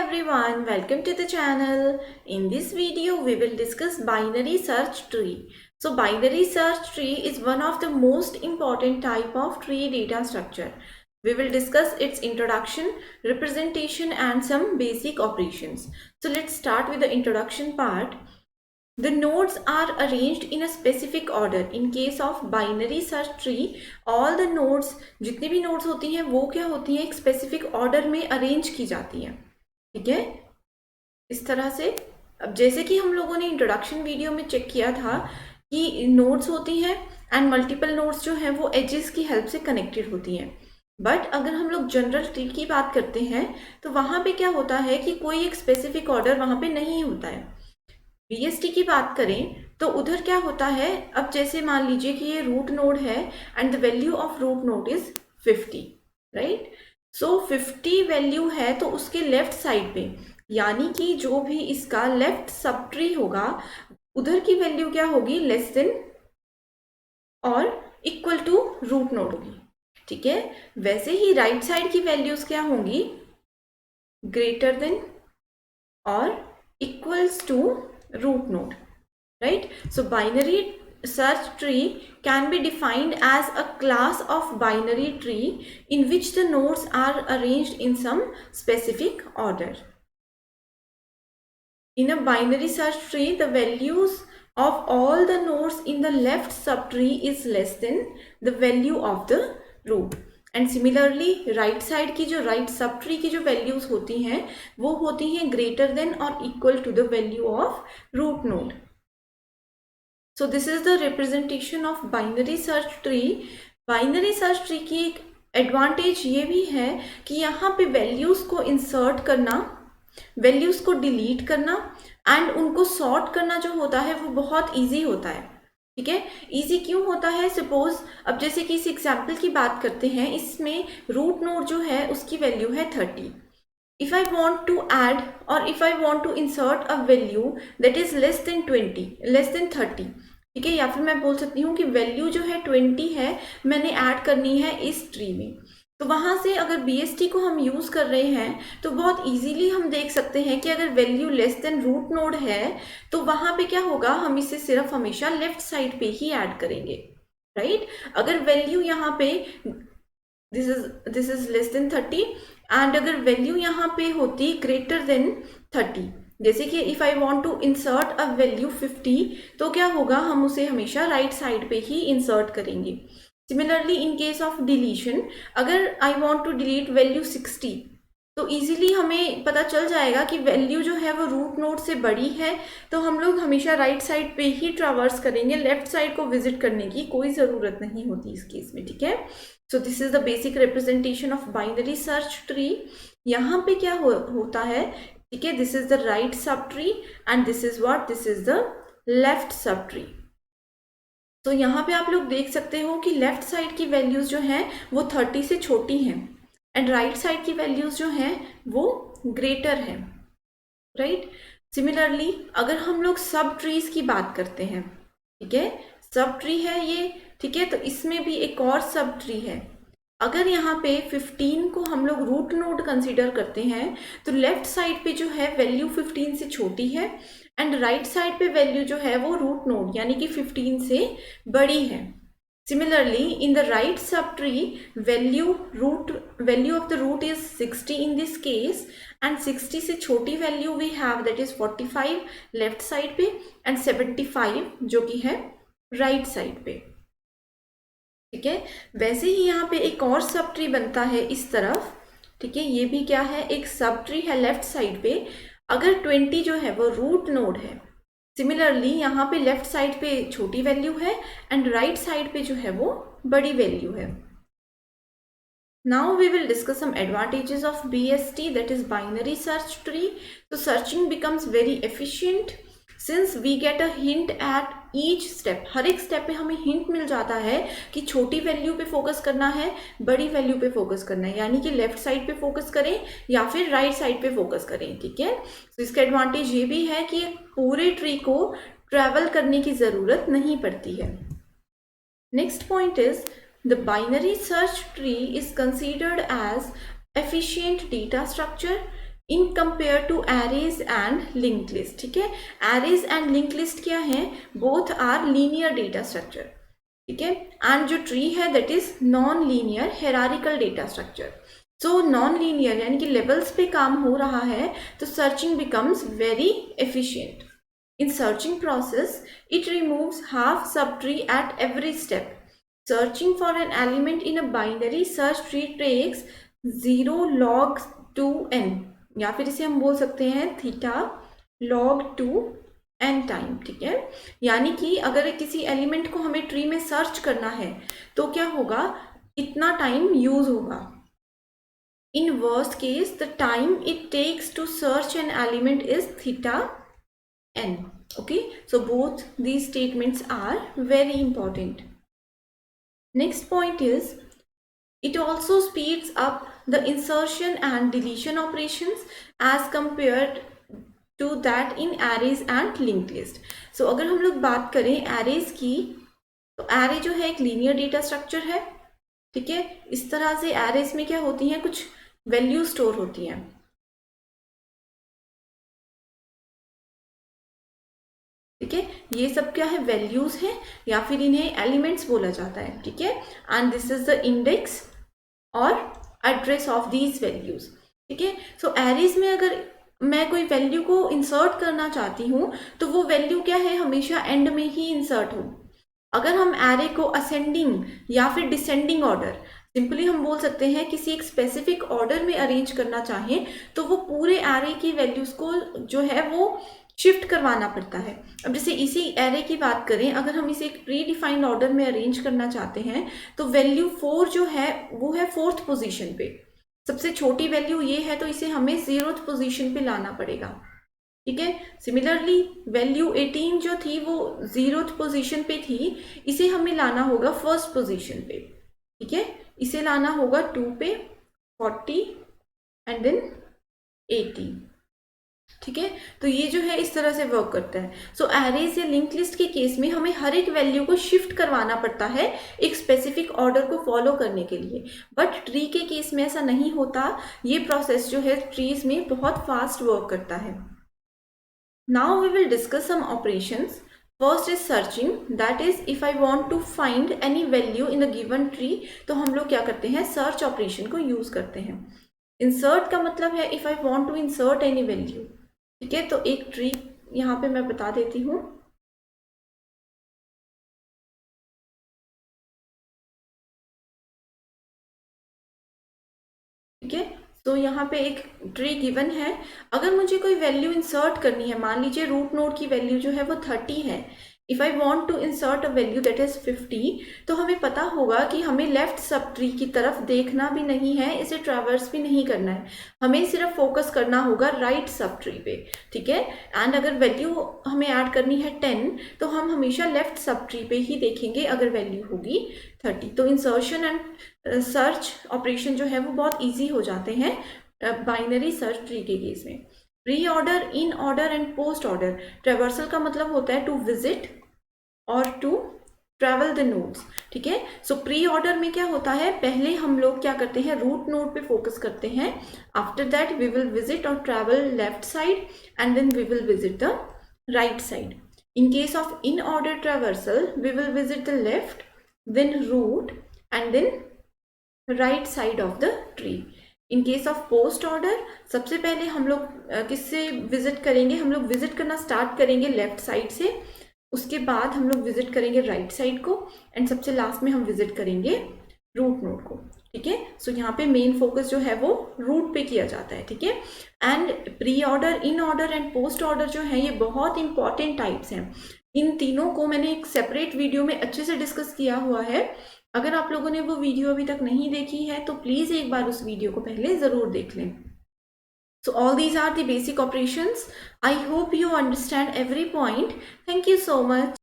everyone, welcome to the channel. In this video, we will discuss binary search tree. So binary search tree is one of the most important type of tree data structure. We will discuss its introduction, representation and some basic operations. So let's start with the introduction part. The nodes are arranged in a specific order. In case of binary search tree, all the nodes, जितने भी nodes होती हैं वो क्या होती हैं, एक specific order में arrange की जाती हैं. ठीक है, इस तरह से. अब जैसे कि हम लोगों ने इंट्रोडक्शन वीडियो में चेक किया था कि नोड्स होती हैं एंड मल्टीपल नोड्स जो हैं वो एजेस की हेल्प से कनेक्टेड होती हैं. बट अगर हम लोग जनरल ट्री की बात करते हैं तो वहाँ पे क्या होता है कि कोई एक स्पेसिफिक ऑर्डर वहाँ पे नहीं होता है. बीएसटी की बात करें तो उधर क्या होता है, अब जैसे मान लीजिए कि ये रूट नोड है and the value of root node is 50, right. So 50 value है तो उसके लेफ्ट साइड पे, यानी कि जो भी इसका लेफ्ट सब ट्री होगा उधर की वैल्यू क्या होगी, लेस देन और इक्वल टू रूट नोड होगी. ठीक है, वैसे ही राइट साइड की वैल्यूज क्या होंगी, ग्रेटर देन और equals to root node, right? So binary search tree can be defined as a class of binary tree in which the nodes are arranged in some specific order. In a binary search tree, the values of all the nodes in the left subtree is less than the value of the root. And similarly right side की जो right sub tree की जो values होती हैं वो होती हैं greater than और equal to the value of root node. So this is the representation of binary search tree. Binary search tree की एक एडवांटेज ये भी है कि यहाँ पे वैल्यूज को इंसर्ट करना, वैल्यूज को डिलीट करना एंड उनको सॉर्ट करना जो होता है वो बहुत ईजी होता है. ठीक है, इजी क्यों होता है, सपोज अब जैसे कि इस एग्जाम्पल की बात करते हैं, इसमें रूट नोड जो है उसकी वैल्यू है 30. If I want to add और if I want to insert a value that is less than 30, ठीक है, या फिर मैं बोल सकती हूँ कि वैल्यू जो है 20 है, मैंने ऐड करनी है इस ट्री में. तो वहाँ से अगर बीएसटी को हम यूज़ कर रहे हैं तो बहुत इजीली हम देख सकते हैं कि अगर value less than root node है तो वहाँ पे क्या होगा, हम इसे सिर्फ हमेशा लेफ्ट साइड पे ही ऐड करेंगे, राइट. अगर वैल्यू यहाँ पे this is less than 30 and अगर वैल्यू यहाँ पे होती ग्रेटर देन 30, जैसे कि if I want to insert a value 50, तो क्या होगा, हम उसे हमेशा राइट साइड पे ही इंसर्ट करेंगे. Similarly in case of deletion, अगर I want to delete value 60 तो इजीली हमें पता चल जाएगा कि वैल्यू जो है वो रूट नोड से बड़ी है, तो हम लोग हमेशा राइट साइड पे ही ट्रैवर्स करेंगे, लेफ्ट साइड को विजिट करने की कोई ज़रूरत नहीं होती इस केस में. ठीक है, सो this is the basic representation of binary search tree. यहाँ पे क्या होता है, ठीक है, this is the right sub tree and this is what, this is the left sub tree. तो यहाँ पे आप लोग देख सकते हो कि लेफ्ट साइड की वैल्यूज जो हैं वो 30 से छोटी हैं एंड राइट साइड की वैल्यूज जो हैं वो ग्रेटर है, राइट. सिमिलरली अगर हम लोग सब ट्रीज की बात करते हैं, ठीक है, सब ट्री है ये, ठीक है, तो इसमें भी एक और सब ट्री है. अगर यहाँ पे 15 को हम लोग रूट नोड कंसीडर करते हैं तो लेफ्ट साइड पे जो है वैल्यू 15 से छोटी है एंड राइट साइड पे वैल्यू जो है वो रूट नोड यानी कि 15 से बड़ी है. Similarly in the right subtree value of the root is 60 in this case and 60 से छोटी value we have that is 45 left side पे एंड 75 जो कि है राइट साइड पे. ठीक है, वैसे ही यहाँ पे एक और सब ट्री बनता है इस तरफ. ठीक है, ये भी क्या है, एक सब ट्री है लेफ्ट साइड पे. अगर 20 जो है वो रूट नोड है, सिमिलरली यहाँ पे लेफ्ट साइड पे छोटी वैल्यू है एंड राइट साइड पे जो है वो बड़ी वैल्यू है. Now we will discuss some advantages of BST, that is binary search tree. So searching becomes very efficient since we get a hint at each step. हर एक step पे हमें hint मिल जाता है कि छोटी वैल्यू पे फोकस करना है, बड़ी वैल्यू पे फोकस करना है, यानी कि लेफ्ट साइड पे फोकस करें या फिर राइट साइड पे फोकस करें. ठीक है, तो इसका एडवांटेज ये भी है कि पूरे ट्री को ट्रैवल करने की ज़रूरत नहीं पड़ती है. Next point is the binary search tree is considered as efficient data structure in compare to arrays and linked list. ठीक है, एरेज एंड लिंक्ड लिस्ट क्या है, both are linear data structure. ठीक है, एंड जो ट्री है that is non linear hierarchical data structure. So non linear यानी कि लेवल्स पे काम हो रहा है तो searching becomes very efficient. In searching process, it removes half subtree at every step. Searching for an element in a binary search tree takes 0 log 2n, या फिर इसे हम बोल सकते हैं थीटा log 2n टाइम। ठीक है, यानी कि अगर किसी एलिमेंट को हमें ट्री में सर्च करना है तो क्या होगा, इतना टाइम यूज होगा। In worst case, the time it takes to search an element is theta n. Okay, so both these statements are very important. Next point is, it also speeds up the insertion and deletion operations as compared to that in arrays and linked list. So अगर हम लोग बात करें arrays की, तो array जो है एक linear data structure है। ठीक है, इस तरह से arrays में क्या होती हैं, कुछ वैल्यू स्टोर होती हैं। ठीक है, ये सब क्या है, वैल्यूज है या फिर इन्हें एलिमेंट्स बोला जाता है। ठीक है, and this is the index और एड्रेस ऑफ दीज वैल्यूज। ठीक है, सो एरेज में अगर मैं कोई वैल्यू को इंसर्ट करना चाहती हूँ तो वो वैल्यू क्या है, हमेशा एंड में ही इंसर्ट हो। अगर हम एरे को असेंडिंग या फिर डिसेंडिंग ऑर्डर, सिंपली हम बोल सकते हैं किसी एक स्पेसिफिक ऑर्डर में अरेंज करना चाहें तो वो पूरे एरे की वैल्यूज को जो है वो शिफ्ट करवाना पड़ता है। अब जैसे इसी एरे की बात करें, अगर हम इसे एक प्री डिफाइंड ऑर्डर में अरेंज करना चाहते हैं तो वैल्यू 4 जो है वो है 4th पोजीशन पे, सबसे छोटी वैल्यू ये है तो इसे हमें 0th पोजीशन पे लाना पड़ेगा। ठीक है, सिमिलरली वैल्यू 18 जो थी वो 0th पोजीशन पे थी, इसे हमें लाना होगा 1st पोजीशन पे। ठीक है, इसे लाना होगा 2 पे, 40 एंड देन 80। ठीक है, तो ये जो है इस तरह से वर्क करता है। सो एरेज या लिंक लिस्ट के केस में हमें हर एक वैल्यू को शिफ्ट करवाना पड़ता है एक स्पेसिफिक ऑर्डर को फॉलो करने के लिए, बट ट्री के केस में ऐसा नहीं होता। ये प्रोसेस जो है ट्रीज में बहुत फास्ट वर्क करता है। Now we will discuss some operations. First is searching, that is if I want to find any value in a given tree तो हम लोग क्या करते हैं, सर्च ऑपरेशन को यूज करते हैं। इंसर्ट का मतलब है if I want to insert any value. ठीक है, तो एक ट्री यहाँ पे मैं बता देती हूँ। ठीक है, तो यहाँ पे एक ट्री गिवन है। अगर मुझे कोई वैल्यू इंसर्ट करनी है, मान लीजिए रूट नोड की वैल्यू जो है वो 30 है, if I want to insert a value that is 50, तो हमें पता होगा कि हमें लेफ्ट सब ट्री की तरफ देखना भी नहीं है, इसे ट्रैवर्स भी नहीं करना है, हमें सिर्फ फोकस करना होगा राइट सब ट्री पे। ठीक है, एंड अगर वैल्यू हमें ऐड करनी है 10 तो हम हमेशा लेफ्ट सब ट्री पे ही देखेंगे अगर वैल्यू होगी 30। तो इंसर्शन एंड सर्च ऑपरेशन जो है वो बहुत ईजी हो जाते हैं बाइनरी सर्च ट्री के केस में। Pre order, in order and post order. Traversal का मतलब होता है टू विजिट और टू ट्रैवल द नोड्स। ठीक है, सो प्री ऑर्डर में क्या होता है, पहले हम लोग क्या करते हैं, रूट नोड पे फोकस करते हैं, after that we will visit और travel left side and then we will visit the right side. In case of in order traversal we will visit the left, then root and then right side of the tree. In case of post order, सबसे पहले हम लोग किससे visit करेंगे, हम लोग visit करना start करेंगे लेफ्ट साइड से, उसके बाद हम लोग विजिट करेंगे राइट साइड को, एंड सबसे लास्ट में हम विजिट करेंगे रूट नोड को। ठीक है, सो यहाँ पे मेन फोकस जो है वो रूट पे किया जाता है। ठीक है, and pre order, in order and post order जो है ये बहुत इंपॉर्टेंट टाइप्स हैं। इन तीनों को मैंने एक सेपरेट वीडियो में अच्छे से डिस्कस किया हुआ है। अगर आप लोगों ने वो वीडियो अभी तक नहीं देखी है तो प्लीज एक बार उस वीडियो को पहले जरूर देख लें। So all these are the basic operations. I hope you understand every point. Thank you so much.